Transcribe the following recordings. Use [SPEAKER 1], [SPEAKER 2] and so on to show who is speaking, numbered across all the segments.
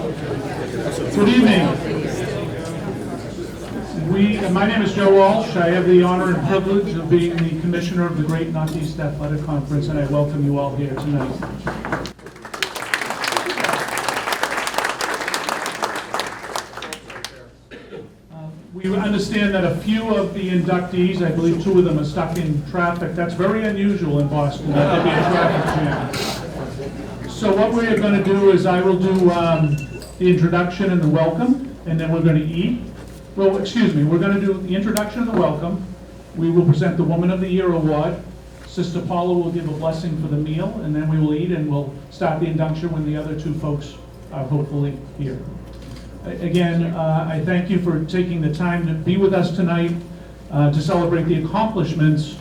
[SPEAKER 1] Good evening. My name is Joe Walsh. I have the honor and privilege of being the commissioner of the Great Northeast Athletic Conference, and I welcome you all here tonight. We understand that a few of the inductees, I believe 2 of them, are stuck in traffic. That's very unusual in Boston, that there'll be a traffic jam. So what we're going to do is I will do the introduction and the welcome, and then we're going to eat. Well, excuse me, we're going to do the introduction and the welcome. We will present the Woman of the Year award. Sister Paula will give a blessing for the meal, and then we will eat, and we'll start the induction when the other 2 folks are hopefully here. Again, I thank you for taking the time to be with us tonight to celebrate the accomplishments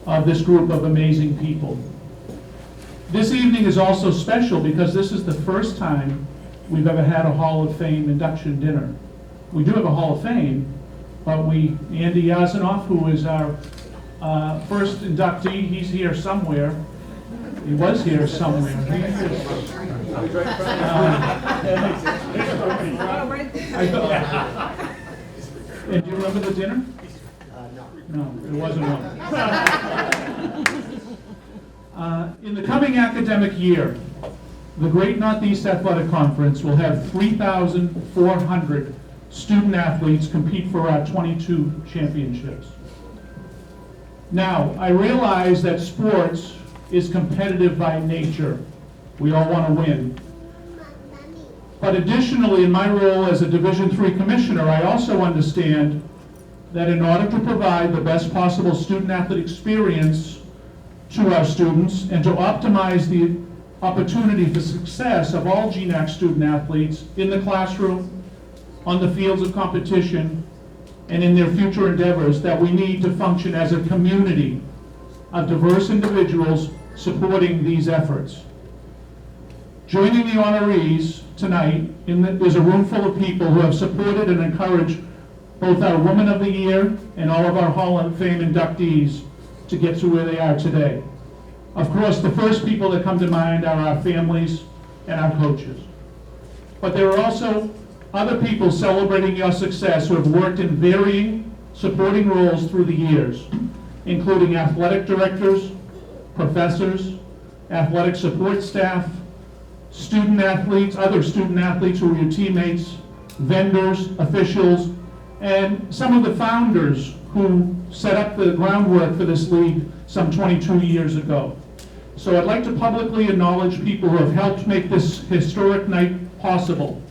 [SPEAKER 1] of this group of amazing people. This evening is also special because this is the first time we've ever had a Hall of Fame induction dinner. We do have a Hall of Fame, but Andy Yazanoff, who is our first inductee, he's here somewhere. He was here somewhere. And do you remember the dinner? No, it wasn't one. In the coming academic year, the Great Northeast Athletic Conference will have 3,400 student athletes compete for our 22 championships. Now, I realize that sports is competitive by nature. We all want to win. But additionally, in my role as a Division III commissioner, I also understand that in order to provide the best possible student-athlete experience to our students and to optimize the opportunity for success of all GNAC student-athletes in the classroom, on the fields of competition, and in their future endeavors, that we need to function as a community of diverse individuals supporting these efforts. Joining the honorees tonight is a room full of people who have supported and encouraged both our Woman of the Year and all of our Hall of Fame inductees to get to where they are today. Of course, the first people that come to mind are our families and our coaches. But there are also other people celebrating your success who have worked in varying supporting roles through the years, including athletic directors, professors, athletic support staff, student athletes, other student athletes who are your teammates, vendors, officials, and some of the founders who set up the groundwork for this league some 22 years ago. So I'd like to publicly acknowledge people who have helped make this historic night possible.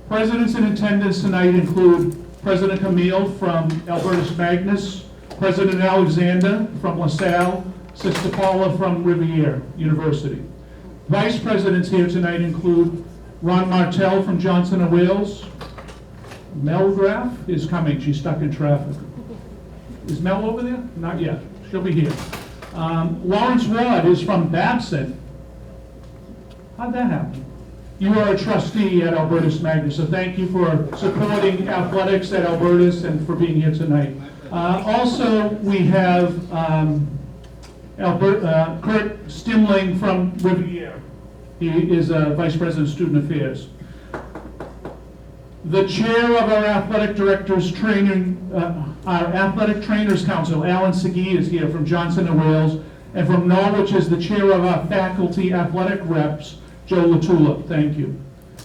[SPEAKER 1] Presidents in attendance tonight include President Camille from Albertus Magnus, President Alexander from LaSalle, Sister Paula from Rivier University. Vice presidents here tonight include Ron Martell from Johnson & Wales. Mel Graff is coming, she's stuck in traffic. Is Mel over there? Not yet, she'll be here. Lawrence Ward is from Babson. How'd that happen? You are a trustee at Albertus Magnus, so thank you for supporting athletics at Albertus and for being here tonight. Also, we have Kurt Stimling from Rivier. He is Vice President of Student Affairs. The chair of our athletic directors training, our Athletic Trainers Council, Alan Segee, is here from Johnson & Wales, and from Norwich is the chair of our faculty athletic reps, Joe Latula. Thank you.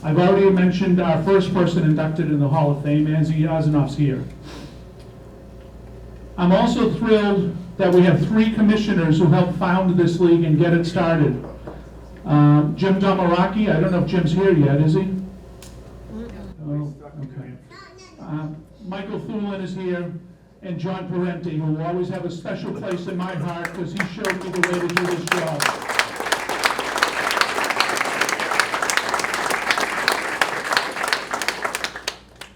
[SPEAKER 1] I've already mentioned our first person inducted in the Hall of Fame, Andy Yazanoff's here. I'm also thrilled that we have 3 commissioners who helped found this league and get it started. Jim Domaraki, I don't know if Jim's here yet, is he? Oh, okay. Michael Thulin is here, and John Parenti, who will always have a special place in my heart because he showed me the way to do this job.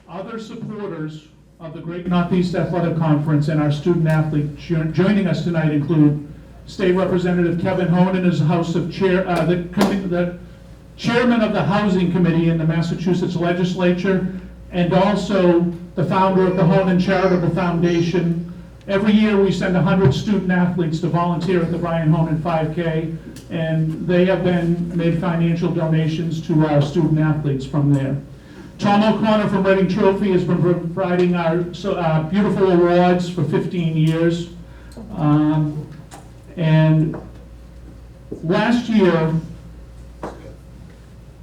[SPEAKER 1] Other supporters of the Great Northeast Athletic Conference and our student athletes joining us tonight include State Representative Kevin Honan as House of Chair, the Chairman of the Housing Committee in the Massachusetts Legislature, and also the founder of the Honan Charitable Foundation. Every year we send 100 student athletes to volunteer at the Brian Honan 5K. and they have made financial donations to our student athletes from there. Tom O'Connor from Reading Trophy has been providing our beautiful awards for 15 years. And last year,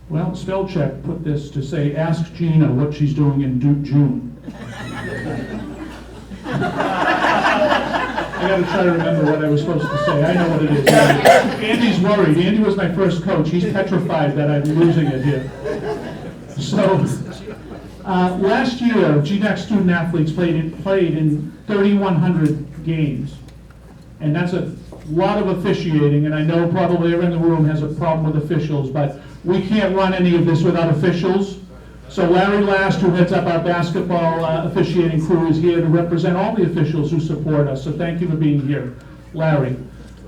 [SPEAKER 1] well, spell check put this to say, ask Gina what she's doing in June. I gotta try to remember what I was supposed to say. I know what it is. Andy's worried. Andy was my first coach. He's petrified that I'm losing it here. So, last year, GNAC student athletes played in 3,100 games. And that's a lot of officiating, and I know probably everyone in the room has a problem with officials, but we can't run any of this without officials. So Larry Last, who heads up our basketball officiating crew, is here to represent all the officials who support us. So thank you for being here, Larry.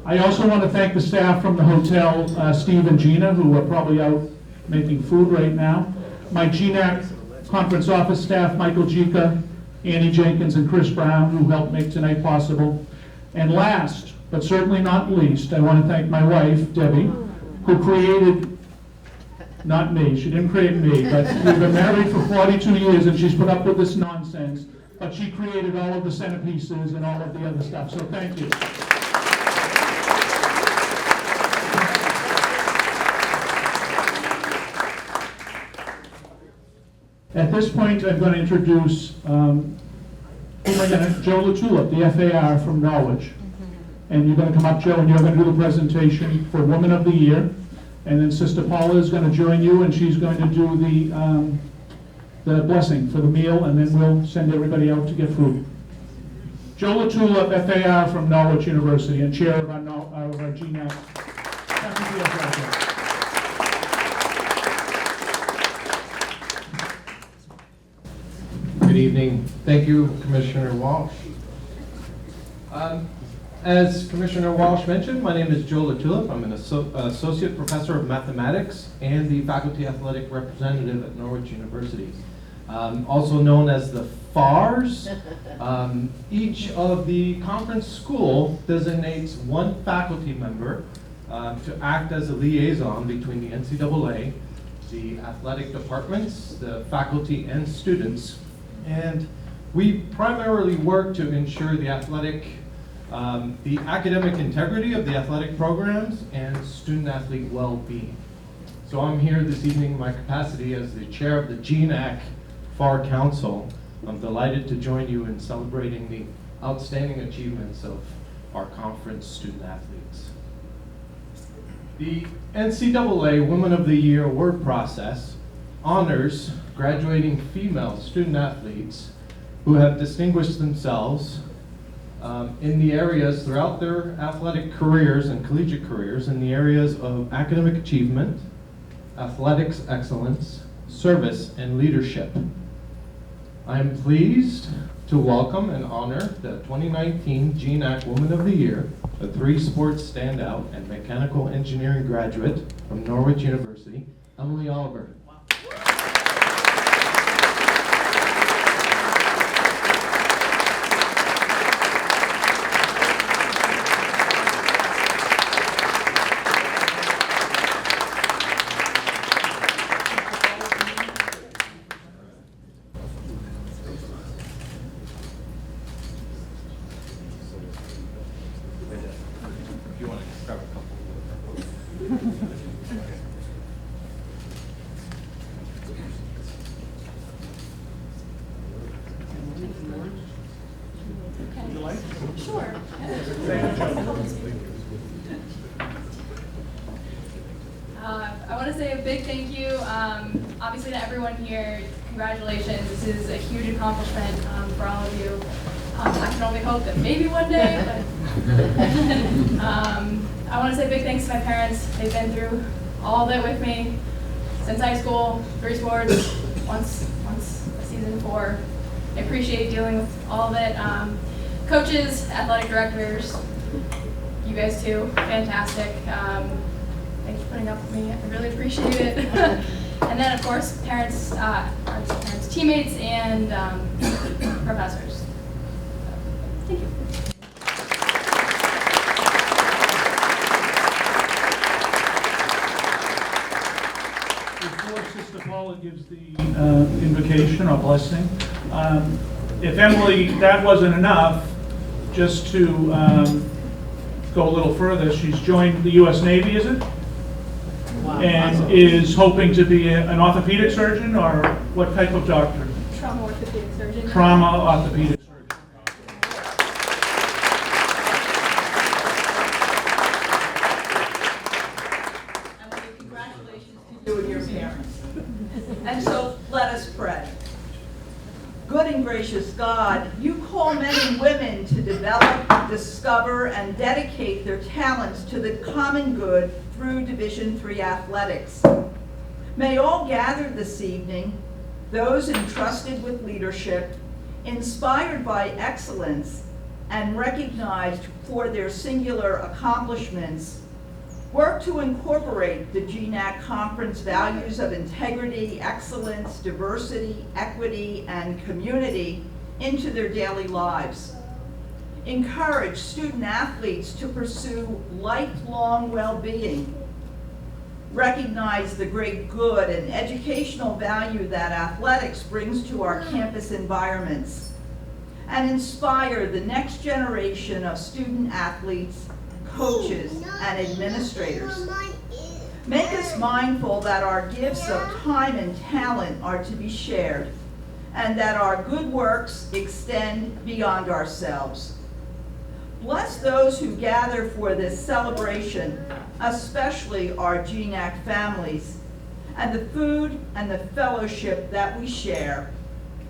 [SPEAKER 1] I also want to thank the staff from the hotel, Steve and Gina, who are probably out making food right now. My GNAC conference office staff, Michael Jica, Annie Jenkins, and Chris Brown, who helped make tonight possible. And last, but certainly not least, I want to thank my wife, Debbie, who created, not me, she didn't create me, but we've been married for 42 years and she's put up with this nonsense, but she created all of the centerpieces and all of the other stuff, so thank you. At this point, I'm going to introduce Joe LaTulip, the FAR from Norwich. And you're going to come up, Joe, and you're going to do the presentation for Woman of the Year. And then Sister Paula is going to join you, and she's going to do the blessing for the meal, and then we'll send everybody out to get food. Joe LaTulip, FAR from Norwich University, and chair of our GNAC.
[SPEAKER 2] Good evening. Thank you, Commissioner Walsh. As Commissioner Walsh mentioned, my name is Joe LaTulip. I'm an associate professor of mathematics and the faculty athletic representative at Norwich University. Also known as the FARs. Each of the conference school designates one faculty member to act as a liaison between the NCAA, the athletic departments, the faculty, and students. And we primarily work to ensure the academic integrity of the athletic programs and student athlete well-being. So I'm here this evening in my capacity as the chair of the GNAC FAR Council. I'm delighted to join you in celebrating the outstanding achievements of our conference student athletes. The NCAA Women of the Year award process honors graduating female student athletes who have distinguished themselves in the areas throughout their athletic careers and collegiate careers in the areas of academic achievement, athletics excellence, service, and leadership. I am pleased to welcome and honor the 2019 GNAC Woman of the Year, a 3-sports standout and mechanical engineering graduate from Norwich University, Emily Oliver.
[SPEAKER 3] Sure. I want to say a big thank you, obviously to everyone here. Congratulations. This is a huge accomplishment for all of you. I can only hope that maybe one day, but I want to say a big thanks to my parents. They've been through all of it with me since high school, 3 sports, once a season 4. I appreciate dealing with all of it. Coaches, athletic directors, you guys too, fantastic. Thanks for putting up with me. I really appreciate it. And then, of course, parents, teammates, and professors. Thank you.
[SPEAKER 1] Sister Paula gives the invocation or blessing. If Emily, that wasn't enough, just to go a little further, she's joined the U.S. Navy, is it?
[SPEAKER 4] Wow.
[SPEAKER 1] And
[SPEAKER 4] Awesome.
[SPEAKER 1] is hoping to be an orthopedic surgeon, or what type of doctor?
[SPEAKER 3] Trauma orthopedic surgeon.
[SPEAKER 1] Trauma orthopedic surgeon.
[SPEAKER 4] Congratulations to you and your parents. And so let us pray. Good and gracious God, you call men and women to develop, discover, and dedicate their talents to the common good through Division III athletics. May all gathered this evening, those entrusted with leadership, inspired by excellence, and recognized for their singular accomplishments, work to incorporate the GNAC conference values of integrity, excellence, diversity, equity, and community into their daily lives. Encourage student athletes to pursue lifelong well-being. Recognize the great good and educational value that athletics brings to our campus environments. And inspire the next generation of student athletes, coaches, and administrators. Make us mindful that our gifts of time and talent are to be shared, and that our good works extend beyond ourselves. Bless those who gather for this celebration, especially our GNAC families, and the food and the fellowship that we share.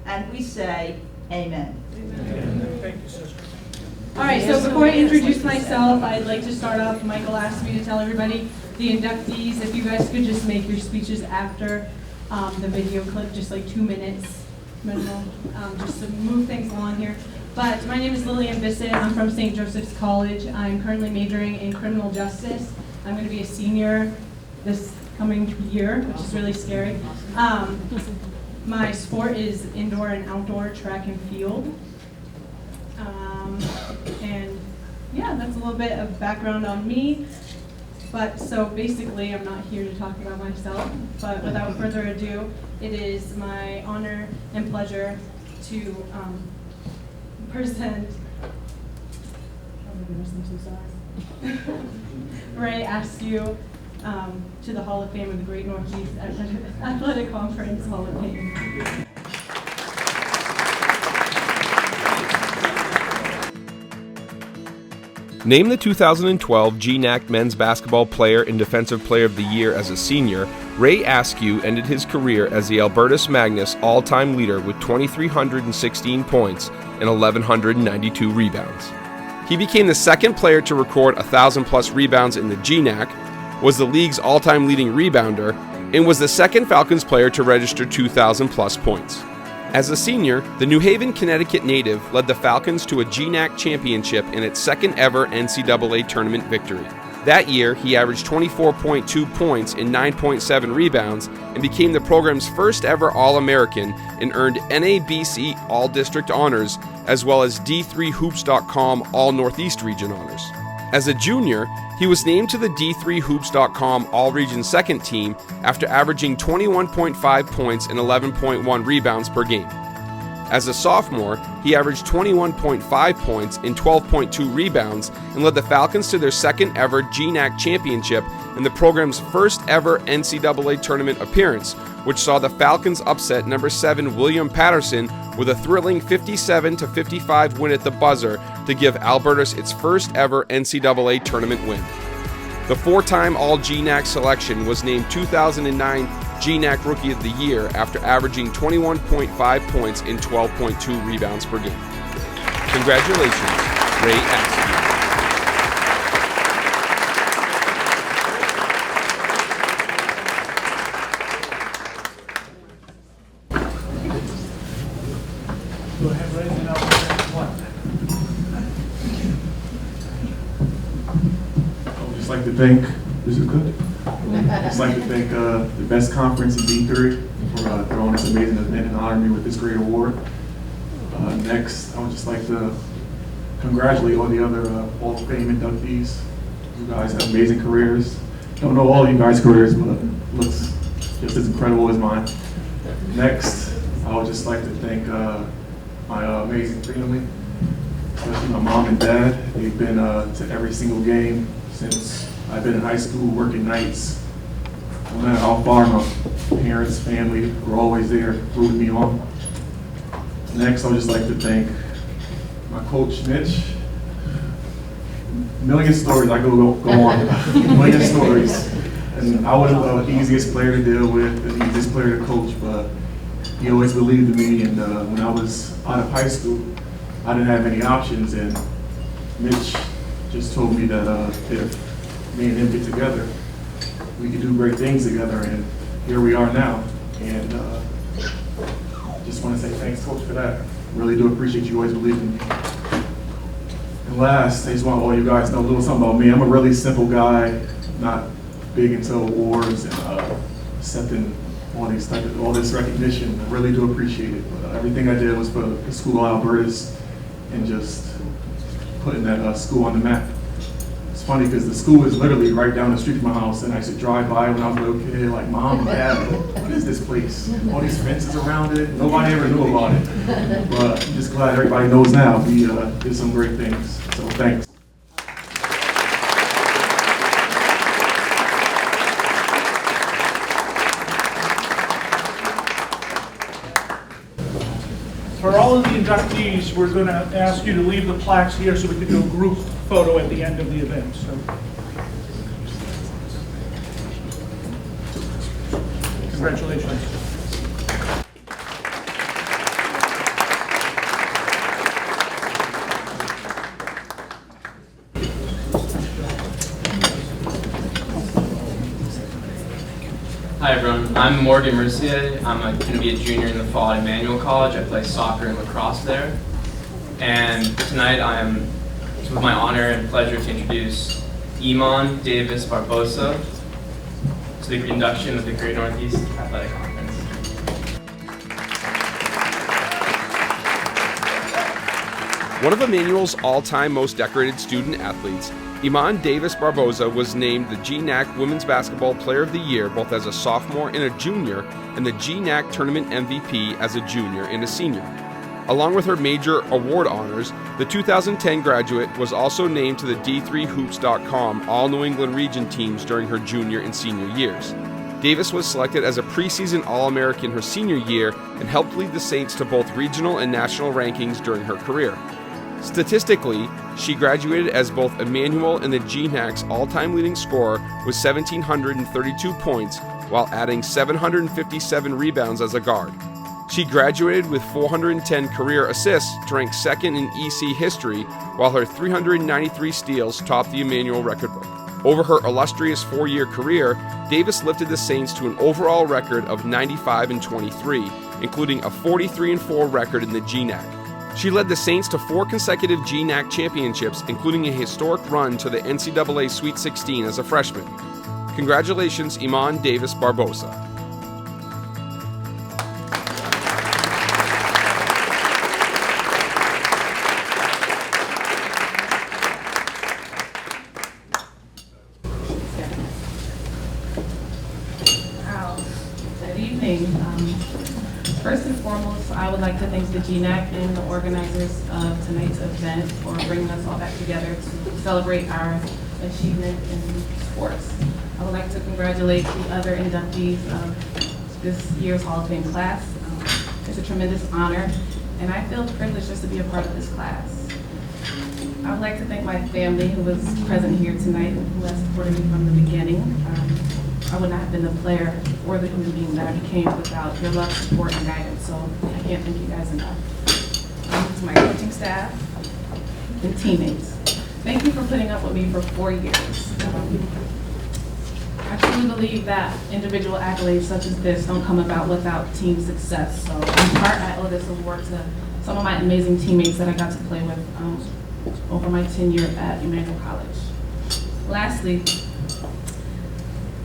[SPEAKER 4] And we say, amen.
[SPEAKER 1] Amen. Thank you, sister.
[SPEAKER 5] All right, so before I introduce myself, I'd like to start off. Michael asked me to tell everybody, the inductees, if you guys could just make your speeches after the video clip, just like 2 minutes minimal, just to move things along here. But my name is Lillian Bissett. I'm from St. Joseph's College. I'm currently majoring in criminal justice. I'm going to be a senior this coming year, which is really scary. My sport is indoor and outdoor track and field. And yeah, that's a little bit of background on me. But so basically, I'm not here to talk about myself, but without further ado, it is my honor and pleasure to present, oh my goodness, I'm so sorry. Ray Askew to the Hall of Fame of the Great Northeast Athletic Conference Hall of Fame.
[SPEAKER 6] Named the 2012 GNAC Men's Basketball Player and Defensive Player of the Year as a senior, Ray Askew ended his career as the Albertus Magnus all-time leader with 2,316 points and 1,192 rebounds. He became the second player to record 1,000-plus rebounds in the GNAC, was the league's all-time leading rebounder, and was the second Falcons player to register 2,000-plus points. As a senior, the New Haven, Connecticut native led the Falcons to a GNAC championship in its second ever NCAA tournament victory. That year, he averaged 24.2 points and 9.7 rebounds and became the program's first ever All-American and earned NABC All-District honors as well as D3Hoops.com All-Northeast Region honors. As a junior, he was named to the D3Hoops.com All-Region second team after averaging 21.5 points and 11.1 rebounds per game. As a sophomore, he averaged 21.5 points and 12.2 rebounds and led the Falcons to their second ever GNAC championship and the program's first ever NCAA tournament appearance, which saw the Falcons upset number 7 William Patterson with a thrilling 57-55 win at the buzzer to give Albertus its first ever NCAA tournament win. The four-time All-GNAC selection was named 2009 GNAC Rookie of the Year after averaging 21.5 points and 12.2 rebounds per game. Congratulations, Ray Askew.
[SPEAKER 1] Go ahead, Ray, and I'll present what?
[SPEAKER 7] I would just like to thank, is it good? I'd just like to thank the best conference in D3 for throwing this amazing event and honoring me with this great award. Next, I would just like to congratulate all the other Hall of Fame inductees. You guys have amazing careers. Don't know all of you guys' careers, but looks just as incredible as mine. Next, I would just like to thank my amazing family, especially my mom and dad. They've been to every single game since I've been in high school, working nights. No matter how far, my parents, family were always there, rooting me on. Next, I would just like to thank my coach, Mitch. Million stories, I go on, million stories. And I wasn't the easiest player to deal with, the easiest player to coach, but he always believed in me. And when I was out of high school, I didn't have any options, and Mitch just told me that if me and him get together, we could do great things together, and here we are now. And just want to say thanks, Coach, for that. Really do appreciate you always believing in me. And last, I just want all you guys to know a little something about me. I'm a really simple guy, not big into awards and accepting all this recognition. I really do appreciate it. But everything I did was for the school of Albertus and just putting that school on the map. It's funny because the school is literally right down the street from my house, and I used to drive by when I was a little kid, like, Mom, Dad, what is this place? All these fences around it. Nobody ever knew about it. But I'm just glad everybody knows now. We did some great things. So thanks.
[SPEAKER 1] For all of the inductees, we're going to ask you to leave the plaques here so we can do a group photo at the end of the event. So, congratulations.
[SPEAKER 8] Hi everyone, I'm Morgan Mercier. I'm going to be a junior in the fall at Emmanuel College. I play soccer and lacrosse there. And tonight it's with my honor and pleasure to introduce Iman Davis Barbosa to the induction of the Great Northeast Athletic Conference.
[SPEAKER 6] One of Emmanuel's all-time most decorated student athletes, Iman Davis Barbosa was named the GNAC Women's Basketball Player of the Year both as a sophomore and a junior, and the GNAC Tournament MVP as a junior and a senior. Along with her major award honors, the 2010 graduate was also named to the D3Hoops.com All-New England Region teams during her junior and senior years. Davis was selected as a preseason All-American her senior year and helped lead the Saints to both regional and national rankings during her career. Statistically, she graduated as both Emmanuel and the GNAC's all-time leading scorer with 1,732 points, while adding 757 rebounds as a guard. She graduated with 410 career assists to rank second in EC history, while her 393 steals topped the Emmanuel record book. Over her illustrious four-year career, Davis lifted the Saints to an overall record of 95-23, including a 43-4 record in the GNAC. She led the Saints to 4 consecutive GNAC championships, including a historic run to the NCAA Sweet 16 as a freshman. Congratulations, Iman Davis Barbosa.
[SPEAKER 9] Good evening. First and foremost, I would like to thank the GNAC and the organizers of tonight's event for bringing us all back together to celebrate our achievement in sports. I would like to congratulate the other inductees of this year's Hall of Fame class. It's a tremendous honor, and I feel privileged just to be a part of this class. I would like to thank my family who was present here tonight and who has supported me from the beginning. I would not have been the player or the human being that I became without your love, support, and guidance, so I can't thank you guys enough. To my coaching staff and teammates, thank you for putting up with me for 4 years. I truly believe that individual accolades such as this don't come about without team success, so in part I owe this award to some of my amazing teammates that I got to play with over my tenure at Emmanuel College. Lastly,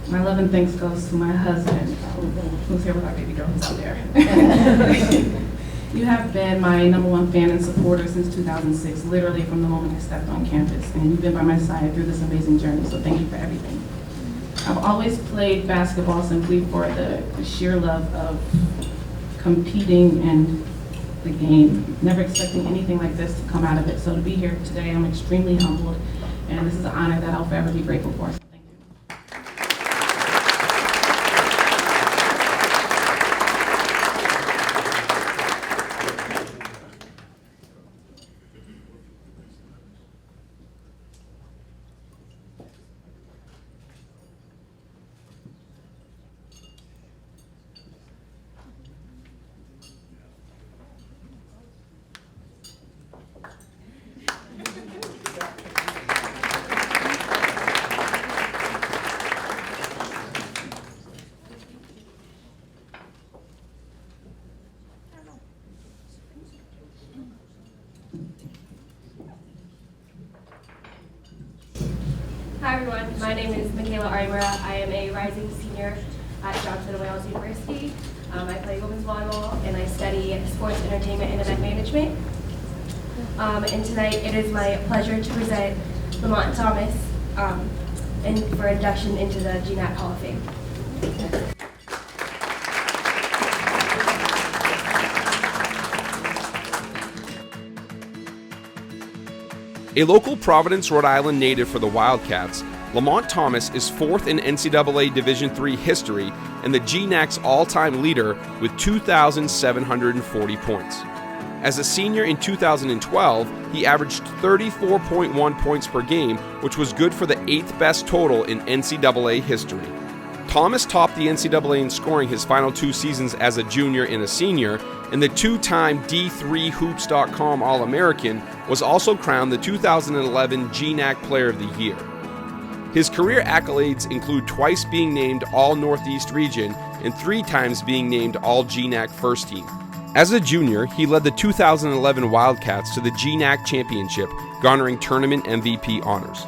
[SPEAKER 9] my love and thanks goes to my husband, who's here with our baby girl who's out there. You have been my #1 fan and supporter since 2006, literally from the moment I stepped on campus, and you've been by my side through this amazing journey, so thank you for everything. I've always played basketball simply for the sheer love of competing and the game, never expecting anything like this to come out of it. So to be here today, I'm extremely humbled, and this is an honor that I'll forever be grateful for. So thank you.
[SPEAKER 10] Hi everyone, my name is Michaela Arimura. I am a rising senior at Johnson & Wales University. I play women's volleyball and I study sports entertainment and event management. And tonight it is my pleasure to present Lamont Thomas for induction into the GNAC Hall of Fame.
[SPEAKER 6] A local Providence, Rhode Island native for the Wildcats, Lamont Thomas is fourth in NCAA Division III history and the GNAC's all-time leader with 2,740 points. As a senior in 2012, he averaged 34.1 points per game, which was good for the 8th best total in NCAA history. Thomas topped the NCAA in scoring his final 2 seasons as a junior and a senior, and the 2-time D3Hoops.com All-American was also crowned the 2011 GNAC Player of the Year. His career accolades include twice being named All-Northeast Region and 3 times being named All-GNAC First Team. As a junior, he led the 2011 Wildcats to the GNAC Championship, garnering tournament MVP honors.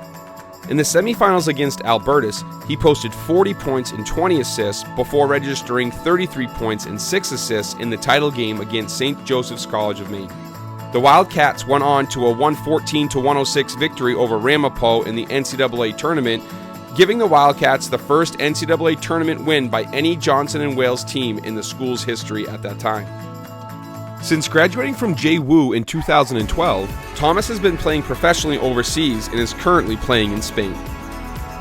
[SPEAKER 6] In the semifinals against Albertus, he posted 40 points and 20 assists before registering 33 points and 6 assists in the title game against St. Joseph's College of Maine. The Wildcats went on to a 114-106 victory over Ramapo in the NCAA tournament, giving the Wildcats the first NCAA tournament win by any Johnson & Wales team in the school's history at that time. Since graduating from JWU in 2012, Thomas has been playing professionally overseas and is currently playing in Spain.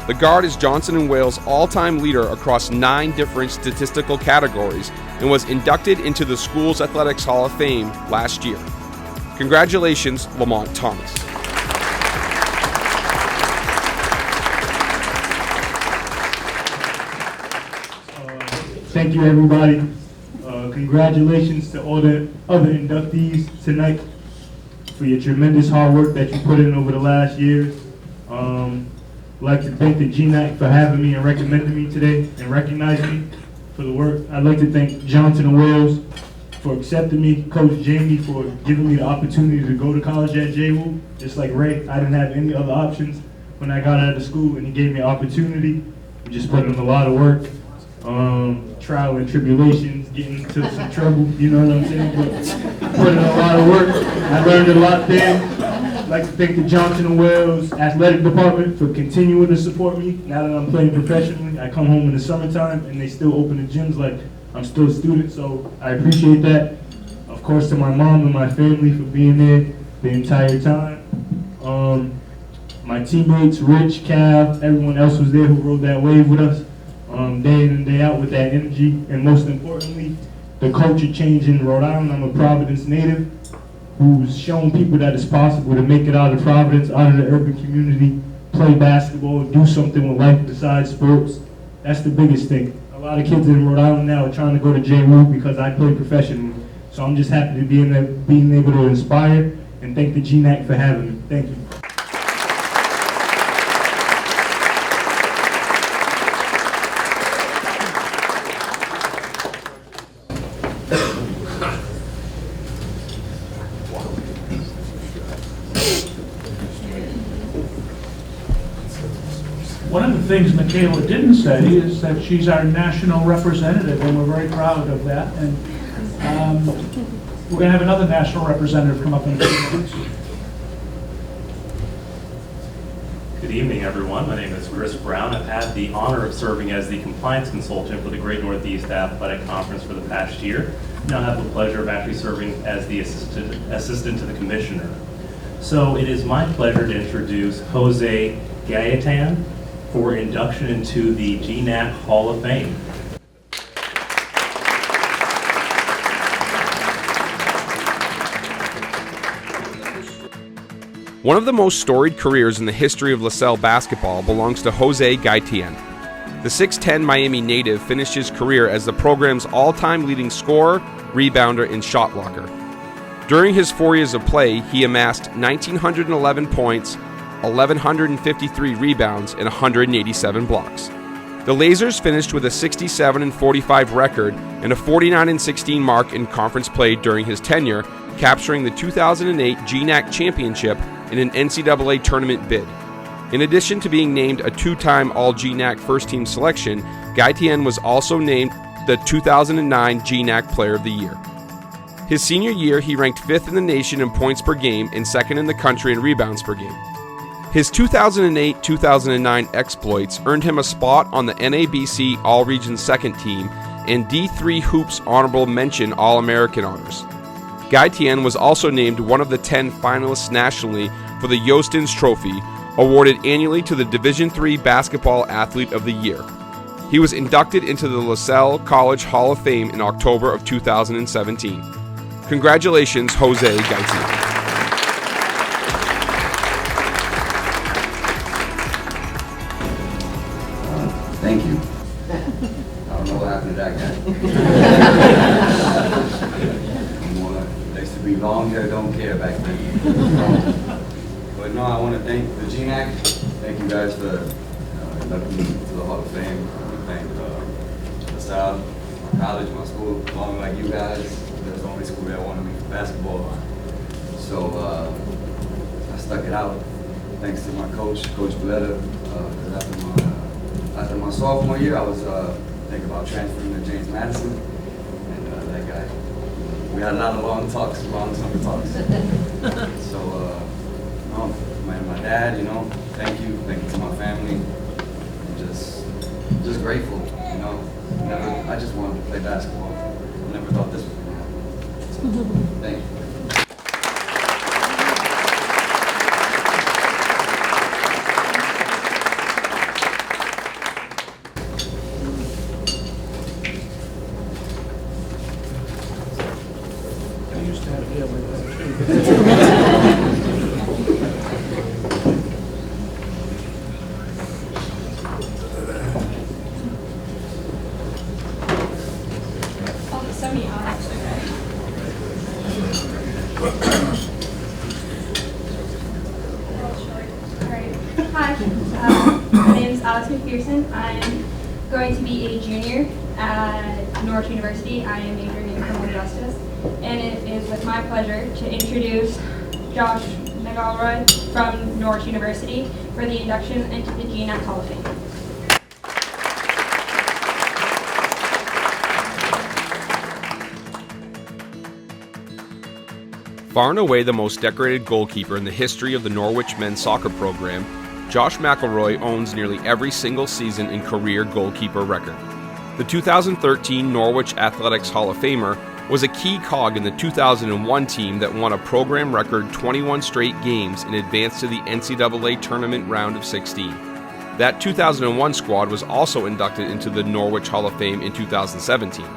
[SPEAKER 6] The guard is Johnson & Wales' all-time leader across 9 different statistical categories and was inducted into the school's Athletics Hall of Fame last year. Congratulations, Lamont Thomas.
[SPEAKER 11] Thank you, everybody. Congratulations to all the other inductees tonight for your tremendous hard work that you put in over the last years. I'd like to thank the GNAC for having me and recommending me today and recognizing me for the work. I'd like to thank Johnson & Wales for accepting me, Coach Jamie for giving me the opportunity to go to college at JWU. Just like Ray, I didn't have any other options when I got out of school, and he gave me an opportunity. We just put in a lot of work. Trial and tribulations, getting into some trouble, you know what I'm saying? But put in a lot of work. I learned a lot there. I'd like to thank the Johnson & Wales Athletic Department for continuing to support me. Now that I'm playing professionally, I come home in the summertime and they still open the gyms like I'm still a student, so I appreciate that. Of course, to my mom and my family for being there the entire time. My teammates, Rich, Cav, everyone else was there who rode that wave with us. Day in and day out with that energy, and most importantly, the culture change in Rhode Island. I'm a Providence native who's shown people that it's possible to make it out of Providence, out of the urban community, play basketball, do something with life besides sports. That's the biggest thing. A lot of kids in Rhode Island now are trying to go to JWU because I play professionally. So I'm just happy to be being able to inspire, and thank the GNAC for having me. Thank you.
[SPEAKER 1] One of the things Michaela didn't say is that she's our national representative, and we're very proud of that. And we're going to have another national representative come up in a few minutes.
[SPEAKER 12] Good evening, everyone. My name is Chris Brown. I've had the honor of serving as the compliance consultant for the Great Northeast Athletic Conference for the past year. Now I have the pleasure of actually serving as the assistant to the commissioner. So it is my pleasure to introduce Jose Gaitan for induction into the GNAC Hall of Fame.
[SPEAKER 6] One of the most storied careers in the history of LaSalle basketball belongs to Jose Gaitan. The 6'10 Miami native finished his career as the program's all-time leading scorer, rebounder, and shot blocker. During his 4 years of play, he amassed 1,911 points, 1,153 rebounds, and 187 blocks. The Lasers finished with a 67-45 record and a 49-16 mark in conference play during his tenure, capturing the 2008 GNAC championship in an NCAA tournament bid. In addition to being named a two-time All-GNAC first-team selection, Gaitan was also named the 2009 GNAC Player of the Year. His senior year, he ranked 5th in the nation in points per game and 2nd in the country in rebounds per game. His 2008-2009 exploits earned him a spot on the NABC All-Region Second Team and D3 Hoops Honorable Mention All-American honors. Gaitan was also named one of the 10 finalists nationally for the Yostens Trophy, awarded annually to the Division III Basketball Athlete of the Year. He was inducted into the LaSalle College Hall of Fame in October of 2017. Congratulations, Jose Gaitan.
[SPEAKER 13] Thank you. I don't know what happened to that guy. Used to be long hair, don't care back then. But no, I want to thank the GNAC. Thank you guys for inducting me to the Hall of Fame. I want to thank LaSalle, my college, my school, along like you guys. That's the only school that wanted me for basketball. So I stuck it out. Thanks to my coach, Coach Belletta. After my sophomore year, I was thinking about transferring to James Madison, and that guy. We had a lot of long summer talks. So, no, my dad, thank you to my family. I'm just grateful, I just wanted to play basketball. I never thought this was going to happen. So, thank you.
[SPEAKER 10] I'm going to be a junior at Norwich University. I am majoring in criminal justice, and it is with my pleasure to introduce Josh McElroy from Norwich University for the induction into the GNAC Hall of Fame.
[SPEAKER 6] Far and away the most decorated goalkeeper in the history of the Norwich men's soccer program, Josh McElroy owns nearly every single season and career goalkeeper record. The 2013 Norwich Athletics Hall of Famer was a key cog in the 2001 team that won a program record 21 straight games and advanced to the NCAA tournament round of 16. That 2001 squad was also inducted into the Norwich Hall of Fame in 2017.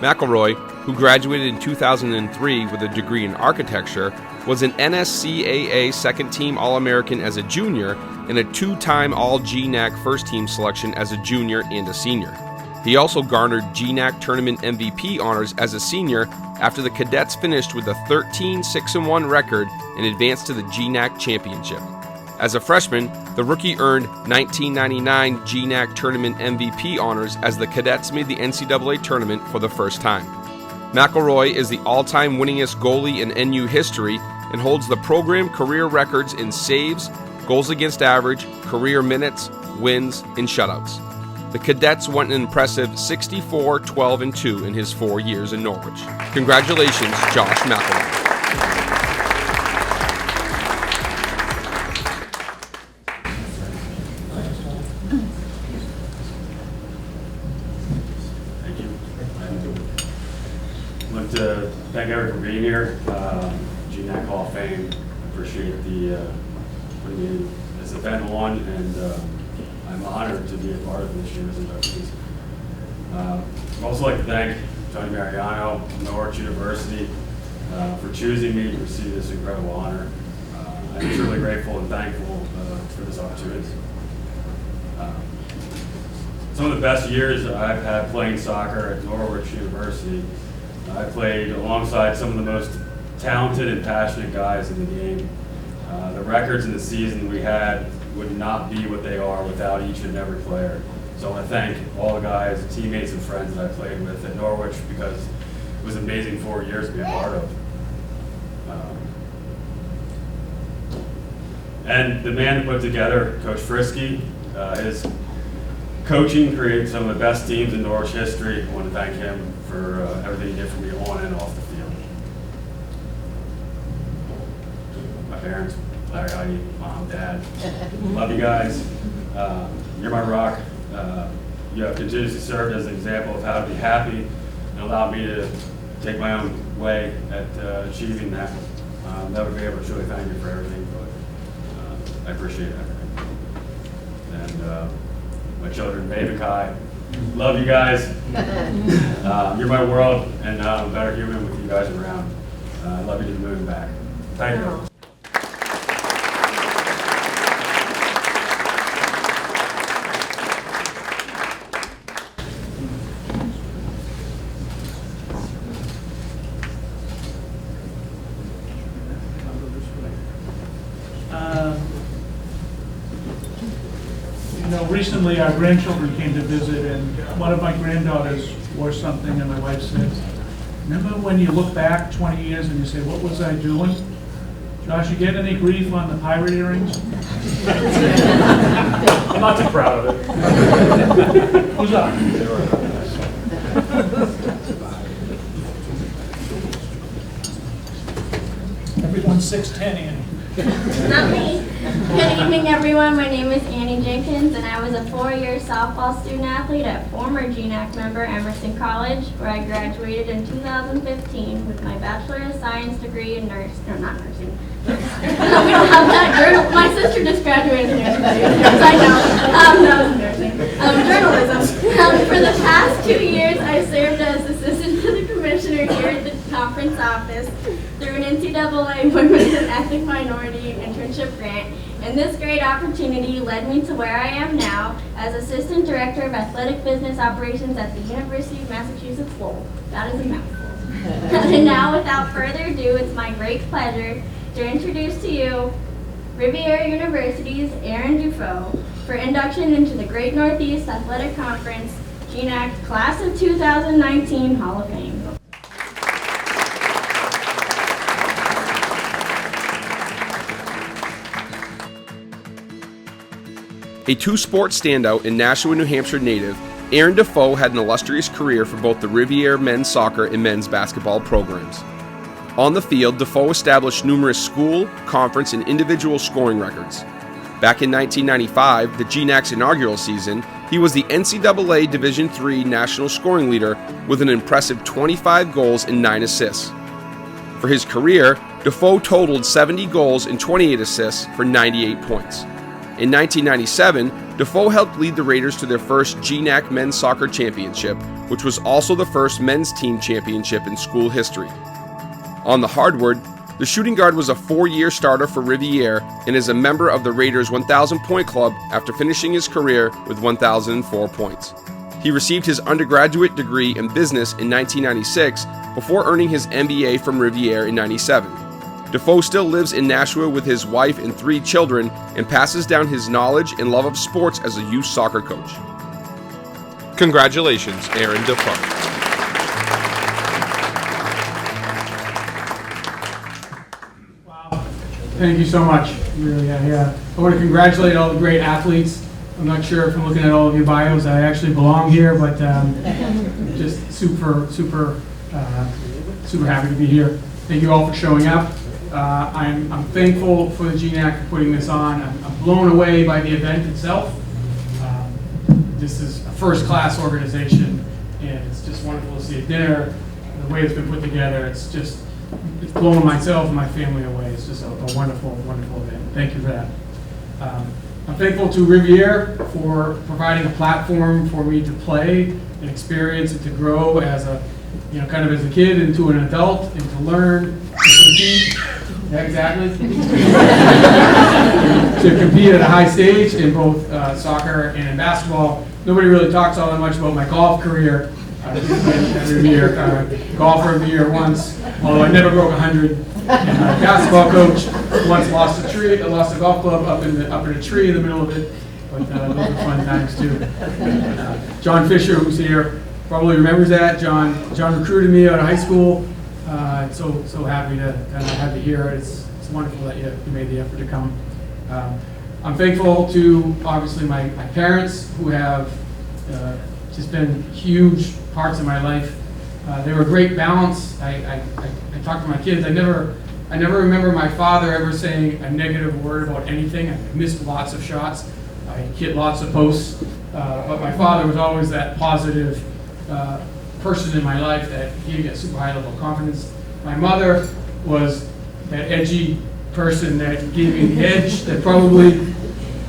[SPEAKER 6] McElroy, who graduated in 2003 with a degree in architecture, was an NSCAA second-team All-American as a junior and a two-time All-GNAC first-team selection as a junior and a senior. He also garnered GNAC Tournament MVP honors as a senior after the cadets finished with a 13-6-1 record and advanced to the GNAC Championship. As a freshman, the rookie earned 1999 GNAC Tournament MVP honors as the cadets made the NCAA tournament for the first time. McElroy is the all-time winningest goalie in NU history and holds the program career records in saves, goals against average, career minutes, wins, and shutouts. The cadets went an impressive 64-12-2 in his 4 years in Norwich. Congratulations, Josh McElroy.
[SPEAKER 14] I'd like to thank everyone for being here. GNAC Hall of Fame. I appreciate the putting this event on, and I'm honored to be a part of this year's inductees. I'd also like to thank Tony Mariano, Norwich University, for choosing me to receive this incredible honor. I'm truly grateful and thankful for this opportunity. Some of the best years I've had playing soccer at Norwich University. I played alongside some of the most talented and passionate guys in the game. The records in the season we had would not be what they are without each and every player. So I want to thank all the guys, teammates, and friends that I played with at Norwich, because it was an amazing 4 years to be a part of. And the man who put together, Coach Frisky, his coaching created some of the best teams in Norwich history. I want to thank him for everything he did for me on and off the field. My parents, Larry, Heidi, Mom, Dad, love you guys. You're my rock. You have continuously served as an example of how to be happy and allowed me to take my own way at achieving that. Never be able to truly thank you for everything, but I appreciate everything. And my children, Babe and Kai, love you guys. You're my world, and I'm a better human with you guys around. I love you to the moon and back. Thank you.
[SPEAKER 1] Recently, our grandchildren came to visit, and one of my granddaughters wore something, and my wife said, "Remember when you look back 20 years and you say, what was I doing? Josh, you get any grief on the pirate earrings?"
[SPEAKER 11] I'm not too proud of it.
[SPEAKER 1] Who's up? Everyone's 6'10", Annie.
[SPEAKER 15] Not me. Good evening, everyone. My name is Annie Jenkins, and I was a 4-year softball student athlete at former GNAC member Emerson College, where I graduated in 2015 with my Bachelor of Science degree in not nursing. We don't have that. My sister just graduated in nursing. I know. That was nursing. Journalism. For the past 2 years, I served as assistant to the commissioner here at the conference office through an NCAA Women's and Ethnic Minority internship grant, and this great opportunity led me to where I am now as Assistant Director of Athletic Business Operations at the University of Massachusetts Lowell. That is a mouthful. And now, without further ado, it's my great pleasure to introduce to you Riviera University's Aaron Dufault for induction into the Great Northeast Athletic Conference GNAC Class of 2019 Hall of Fame.
[SPEAKER 6] A two-sport standout and Nashua, New Hampshire native, Aaron Dufault had an illustrious career for both the Riviera men's soccer and men's basketball programs. On the field, Dufault established numerous school, conference, and individual scoring records. Back in 1995, the GNAC's inaugural season, he was the NCAA Division III national scoring leader with an impressive 25 goals and 9 assists. For his career, Dufault totaled 70 goals and 28 assists for 98 points. In 1997, Dufault helped lead the Raiders to their first GNAC men's soccer championship, which was also the first men's team championship in school history. On the hardwood, the shooting guard was a 4-year starter for Riviera and is a member of the Raiders' 1,000-point club after finishing his career with 1,004 points. He received his undergraduate degree in business in 1996 before earning his MBA from Riviera in 1997. Dufault still lives in Nashua with his wife and 3 children and passes down his knowledge and love of sports as a youth soccer coach. Congratulations, Aaron Dufault.
[SPEAKER 16] Thank you so much. Really, yeah. I want to congratulate all the great athletes. I'm not sure if I'm looking at all of your bios, I actually belong here, but just super happy to be here. Thank you all for showing up. I'm thankful for the GNAC for putting this on. I'm blown away by the event itself. This is a first-class organization, and it's just wonderful to see a dinner. The way it's been put together, it's blowing myself and my family away. It's just a wonderful, wonderful event. Thank you for that. I'm thankful to Riviere for providing a platform for me to play and experience and to grow as a, kind of as a kid into an adult and to learn to compete. Yeah, exactly. To compete at a high stage in both soccer and in basketball. Nobody really talks all that much about my golf career. At Riviere, golfer of the year once, although I never broke 100. Basketball coach, once lost a golf club up in a tree in the middle of it, but those were fun times too. John Fisher, who's here, probably remembers that. John recruited me out of high school. So happy to have you here. It's wonderful that you made the effort to come. I'm thankful to obviously my parents who have just been huge parts of my life. They were a great balance. I talk to my kids. I never remember my father ever saying a negative word about anything. I missed lots of shots. I hit lots of posts. But my father was always that positive person in my life that gave me a super high level of confidence. My mother was that edgy person that gave me the edge that probably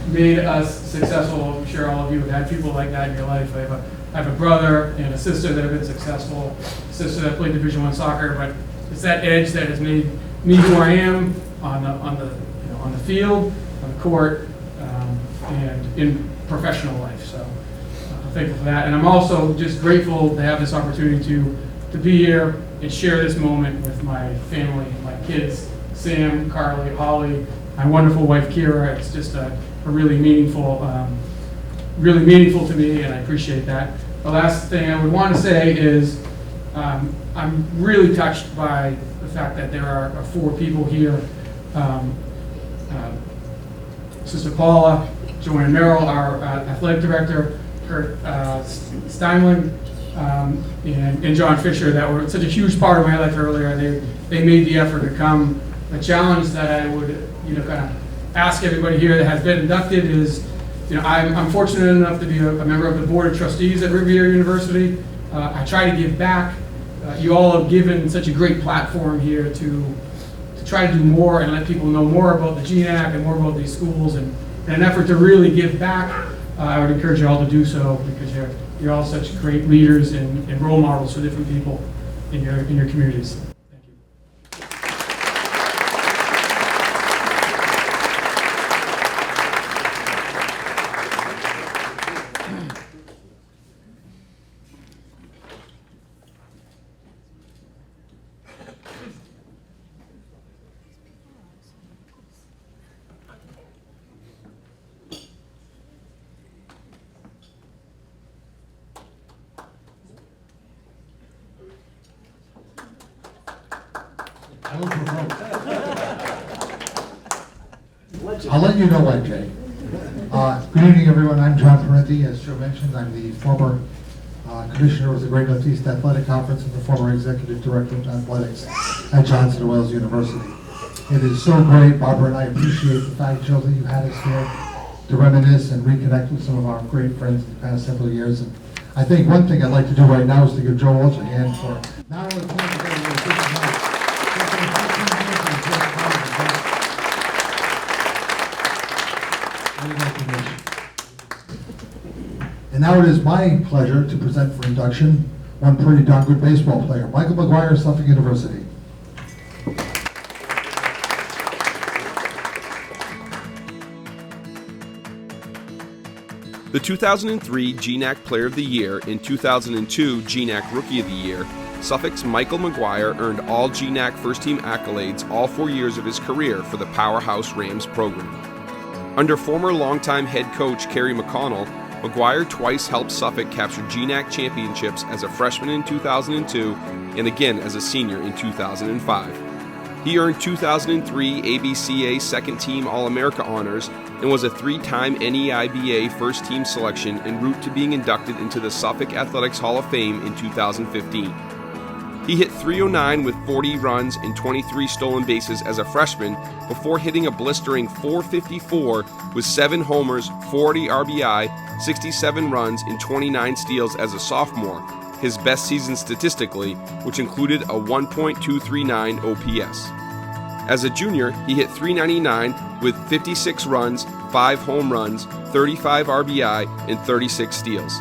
[SPEAKER 16] made us successful. I'm sure all of you have had people like that in your life. I have a brother and a sister that have been successful, a sister that played Division I soccer, but it's that edge that has made me who I am on the field, on the court, and in professional life. So I'm thankful for that, and I'm also just grateful to have this opportunity to be here and share this moment with my family, my kids, Sam, Carly, Holly, my wonderful wife Kira. It's just a really meaningful to me, and I appreciate that. The last thing I would want to say is I'm really touched by the fact that there are 4 people here. Sister Paula, Joanna Merrill, our athletic director, Kurt Steinling, and John Fisher, that were such a huge part of my life earlier. They made the effort to come. The challenge that I would kind of ask everybody here that has been inducted is, I'm fortunate enough to be a member of the Board of Trustees at Riviere University. I try to give back. You all have given such a great platform here to try to do more and let people know more about the GNAC and more about these schools, and in an effort to really give back. I would encourage you all to do so because you're all such great leaders and role models for different people in your communities.
[SPEAKER 17] I'll let you know when, Jay. Good evening, everyone. I'm John Parenti. As Joe mentioned, I'm the former commissioner of the Great Northeast Athletic Conference and the former executive director of athletics at Johnson & Wales University. It is so great, Barbara and I appreciate the fact, Joe, that you had us here to reminisce and reconnect with some of our great friends in the past several years. And I think one thing I'd like to do right now is to give Joe Walsh a hand for not only playing together with a good night, and now it is my pleasure to present for induction one pretty darn good baseball player, Michael McGuire, Suffolk University.
[SPEAKER 6] The 2003 GNAC Player of the Year and 2002 GNAC Rookie of the Year, Suffolk's Michael McGuire earned all GNAC first-team accolades all 4 years of his career for the Powerhouse Rams program. Under former longtime head coach Kerry McConnell, McGuire twice helped Suffolk capture GNAC championships as a freshman in 2002 and again as a senior in 2005. He earned 2003 ABCA second-team All-America honors and was a 3-time NEIBA first-team selection en route to being inducted into the Suffolk Athletics Hall of Fame in 2015. He hit .309 with 40 runs and 23 stolen bases as a freshman before hitting a blistering .454 with 7 homers, 40 RBI, 67 runs, and 29 steals as a sophomore, his best season statistically, which included a 1.239 OPS. As a junior, he hit .399 with 56 runs, 5 home runs, 35 RBI, and 36 steals.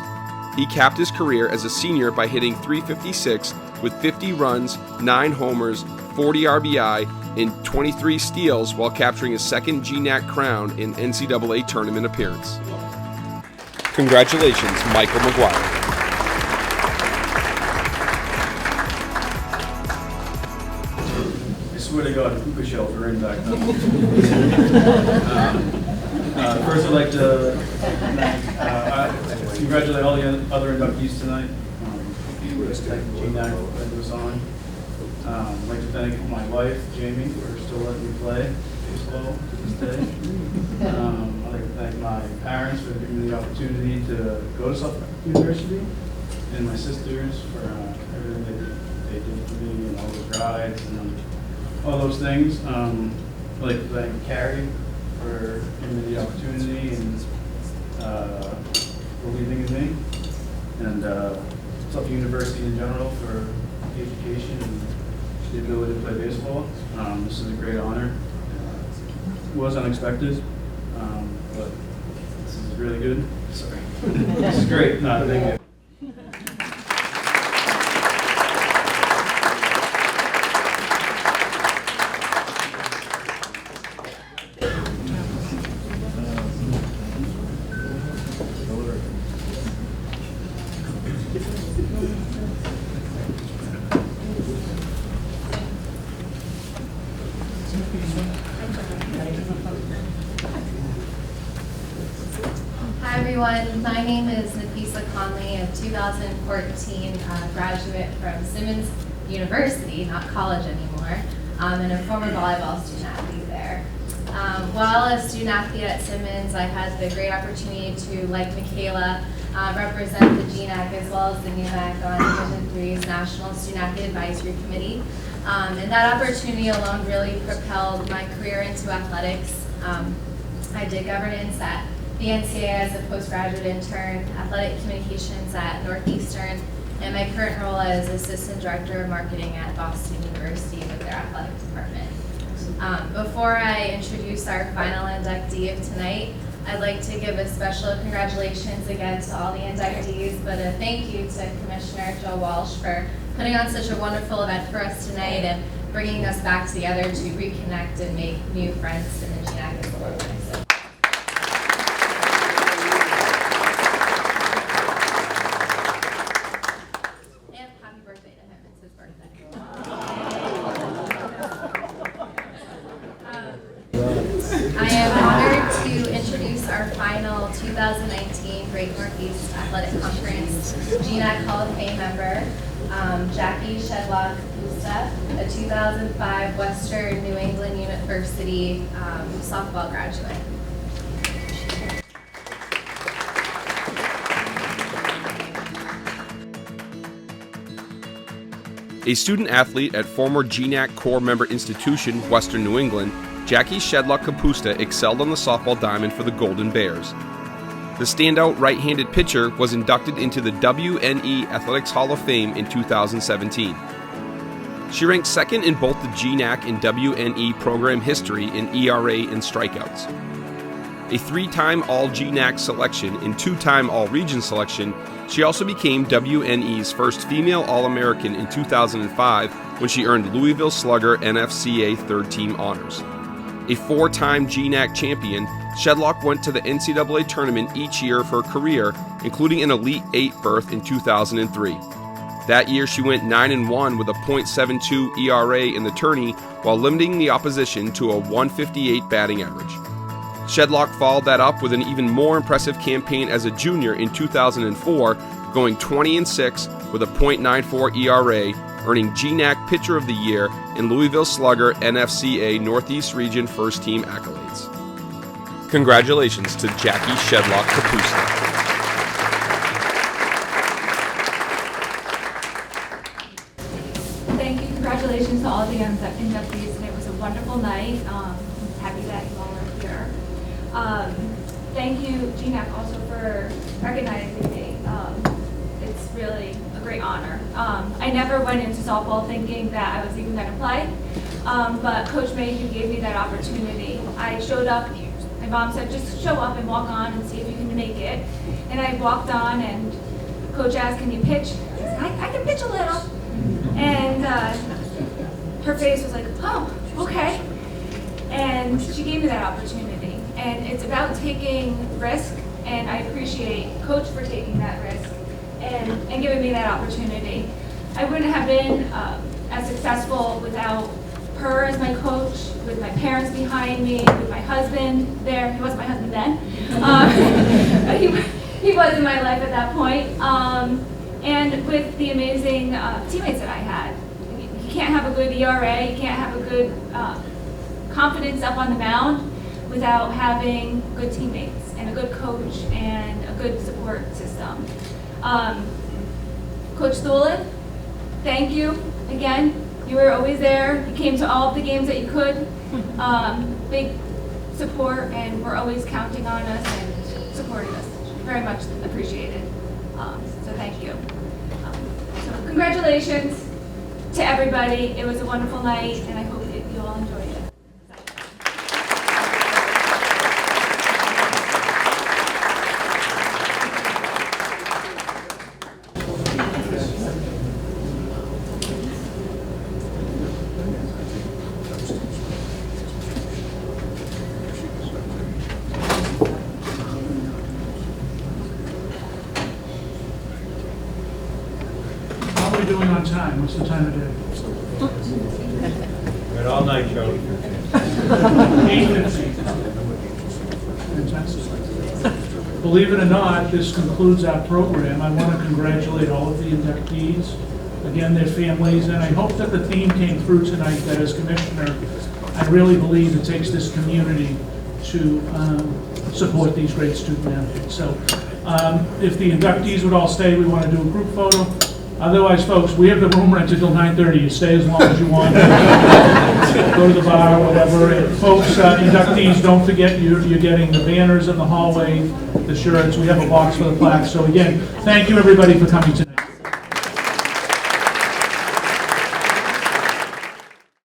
[SPEAKER 6] He capped his career as a senior by hitting .356 with 50 runs, 9 homers, 40 RBI, and 23 steals while capturing his second GNAC crown in NCAA tournament appearance. Congratulations, Michael McGuire.
[SPEAKER 14] I swear to God, hookah shells are in back then. First, I'd like to congratulate all the other inductees tonight. Thank GNAC for this on. I'd like to thank my wife, Jamie, for still letting me play baseball to this day. I'd like to thank my parents for giving me the opportunity to go to Suffolk University, and my sisters for everything they did for me and all those rides and all those things. I'd like to thank Carrie for giving me the opportunity and believing in me, and Suffolk University in general for the education and the ability to play baseball. This is a great honor. It was unexpected, but this is really good. Sorry. This is great. No, thank you.
[SPEAKER 18] Hi everyone, my name is Nafisa Conley, a 2014 graduate from Simmons University, not college anymore, and a former volleyball student athlete there. While a student athlete at Simmons, I had the great opportunity to, like Michaela, represent the GNAC as well as the GNAC on Division III's National Student Athlete Advisory Committee. And that opportunity alone really propelled my career into athletics. I did governance at the NCAA as a postgraduate intern, athletic communications at Northeastern, and my current role as Assistant Director of Marketing at Boston University with their athletic department. Before I introduce our final inductee of tonight, I'd like to give a special congratulations again to all the inductees, but a thank you to Commissioner Joe Walsh for putting on such a wonderful event for us tonight and bringing us back together to reconnect and make new friends in the GNAC as well. And happy birthday to him, it's his birthday. I am honored to introduce our final 2019 Great Northeast Athletic Conference GNAC Hall of Fame member, Jackie Shedlock-Busta, a 2005 Western New England University softball graduate.
[SPEAKER 6] A student athlete at former GNAC Corps member institution, Western New England, Jackie Shedlock-Kapusta excelled on the softball diamond for the Golden Bears. The standout right-handed pitcher was inducted into the WNE Athletics Hall of Fame in 2017. She ranked second in both the GNAC and WNE program history in ERA and strikeouts. A 3-time All-GNAC selection and 2-time All-Region selection, she also became WNE's first female All-American in 2005 when she earned Louisville Slugger NFCA third-team honors. A 4-time GNAC champion, Shedlock went to the NCAA tournament each year of her career, including an Elite 8 berth in 2003. That year she went 9-1 with a .72 ERA in the tourney while limiting the opposition to a 158 batting average. Shedlock followed that up with an even more impressive campaign as a junior in 2004, going 20-6 with a .94 ERA, earning GNAC Pitcher of the Year and Louisville Slugger NFCA Northeast Region First Team accolades. Congratulations to Jackie Shedlock-Kapusta.
[SPEAKER 19] Thank you. Congratulations to all the inductees, and it was a wonderful night. Happy that you all are here. Thank you, GNAC, also for recognizing me. It's really a great honor. I never went into softball thinking that I was even going to play, but Coach Mayhew gave me that opportunity. I showed up, my mom said just show up and walk on and see if you can make it. And I walked on and Coach asked, can you pitch? I can pitch a little. And her face was like, oh, okay. And she gave me that opportunity. And it's about taking risk, and I appreciate Coach for taking that risk and giving me that opportunity. I wouldn't have been as successful without her as my coach, with my parents behind me, with my husband there. He wasn't my husband then. He was in my life at that point. And with the amazing teammates that I had. You can't have a good ERA, you can't have a good confidence up on the mound without having good teammates and a good coach and a good support system. Coach Tholen, thank you again. You were always there. You came to all of the games that you could. Big support, and we're always counting on us and supporting us. Very much appreciated. So thank you. So congratulations to everybody. It was a wonderful night, and I hope that you all enjoyed it.
[SPEAKER 1] How are we doing on time? What's the time of day?
[SPEAKER 20] Right all night, Joe.
[SPEAKER 1] 8:15. Fantastic. Believe it or not, this concludes our program. I want to congratulate all of the inductees, again, their families, and I hope that the theme came through tonight, that as commissioner, I really believe it takes this community to support these great student athletes. So if the inductees would all stay, we want to do a group photo. Otherwise, folks, we have the room rented till 9:30. You stay as long as you want. Go to the bar, whatever. And folks, inductees, don't forget you're getting the banners in the hallway, the shirts. We have a box for the plaques. So again, thank you everybody for coming tonight.